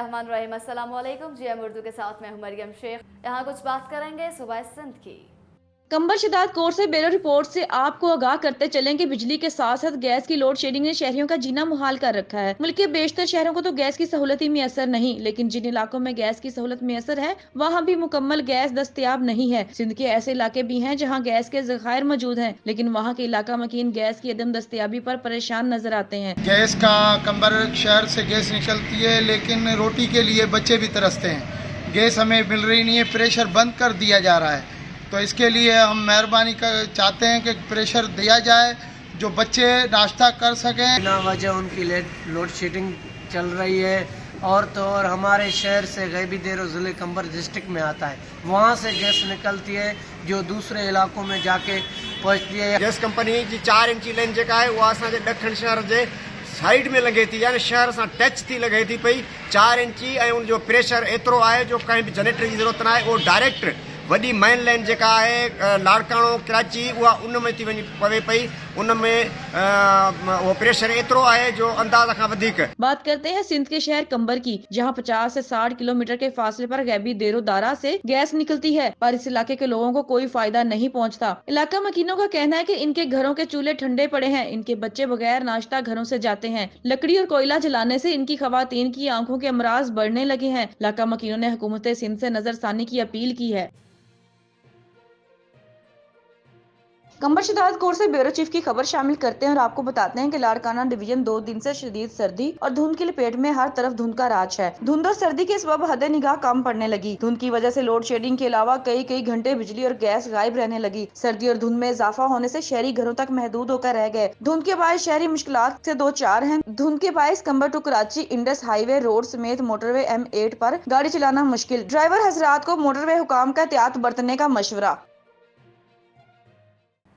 बिस्मिल्लाहिर्रहमानिर्रहीम। अस्सलाम वालेकुम। जीएम उर्दू के साथ मैं हूं मरियम शेख। यहाँ कुछ बात करेंगे सूबा सिंध की। कंबर शिद्दत कोर्ट से ब्यूरो रिपोर्ट से आपको आगाह करते चलें कि बिजली के साथ साथ गैस की लोड शेडिंग ने शहरियों का जीना मुहाल कर रखा है। मुल्क के बेशतर शहरों को तो गैस की सहूलत ही मैसर नहीं, लेकिन जिन इलाकों में गैस की सहूलत मैसर है वहाँ भी मुकम्मल गैस दस्तयाब नहीं है। सिंध के ऐसे इलाके भी हैं जहाँ गैस के ज़खायर मौजूद हैं, लेकिन वहाँ के इलाका मकीन गैस की अदम दस्तयाबी पर परेशान नजर आते हैं। गैस का कंबर शहर से गैस निकलती है, लेकिन रोटी के लिए बच्चे भी तरसते हैं। गैस हमें मिल रही नहीं है, प्रेशर बंद कर दिया जा रहा है। तो इसके लिए हम मेहरबानी कर चाहते हैं कि प्रेशर दिया जाए, जो बच्चे नाश्ता कर सकें। बिना वजह उनकी लोड शेडिंग चल रही है। और तो और हमारे शहर से गैबी देरो ज़िले कंबर डिस्ट्रिक्ट में आता है, वहाँ से गैस निकलती है जो दूसरे इलाकों में जाके पहुँचती है। गैस कंपनी जी 4 इंची लाइन जेका है उहा असांजे ॾखण शहर जे साइड में लगे थी, यानी शहर सां टच थी लगे थी पई 4 इंची, ऐं उनजो प्रेशर एतिरो आहे जो कंहिं बि जनरेटर जी ज़रूरत न आहे। उहो डायरेक्ट वॾी मेन लाइन जेका आहे लाड़काणो कराची उहा उन में थी वञी पवे पई। उन में वो प्रेशर एतिरो आहे जो अंदाज़ खां वधीक। बात करते हैं सिंध के शहर कंबर की, जहां 50 से 60 किलोमीटर के फासले पर गैबी देरो दारा से गैस निकलती है, पर इस इलाके के लोगों को कोई फायदा नहीं पहुंचता। इलाका मकीनों का कहना है कि इनके घरों के चूल्हे ठंडे पड़े हैं, इनके बच्चे बगैर नाश्ता घरों से जाते हैं। लकड़ी और कोयला जलाने से इनकी खवातीन की आंखों के अमराज बढ़ने लगे हैं। इलाका मकीनों ने हुकूमत सिंध से नजरसानी की अपील की है। कंबर शिद्दत कोर्ट से ब्यूरो चीफ की खबर शामिल करते हैं और आपको बताते हैं कि लाड़काना डिवीजन 2 दिन से शदीद सर्दी और धुंध की लपेट में हर तरफ धुंध का राज है। धुंध और सर्दी के सबब हद निगाह कम पड़ने लगी। धुंध की वजह से लोड शेडिंग के अलावा कई घंटे बिजली और गैस गायब रहने लगी। सर्दी और धुंध में इजाफा होने से शहरी घरों तक महदूद होकर रह गए। धुंध के बायस शहरी मुश्किलात से 2-4 हैं। धुंध के बायस Qambar to Karachi Indus highway road समेत मोटरवे M8 पर गाड़ी चलाना मुश्किल। ड्राइवर हजरात को मोटरवे हुकाम का एहतियात बरतने का मशवरा।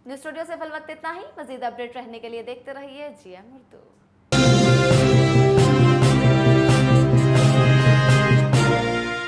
न्यूज़ स्टूडियो से फिल वक्त इतना ही। मजीद अपडेट रहने के लिए देखते रहिए जीएम उर्दू।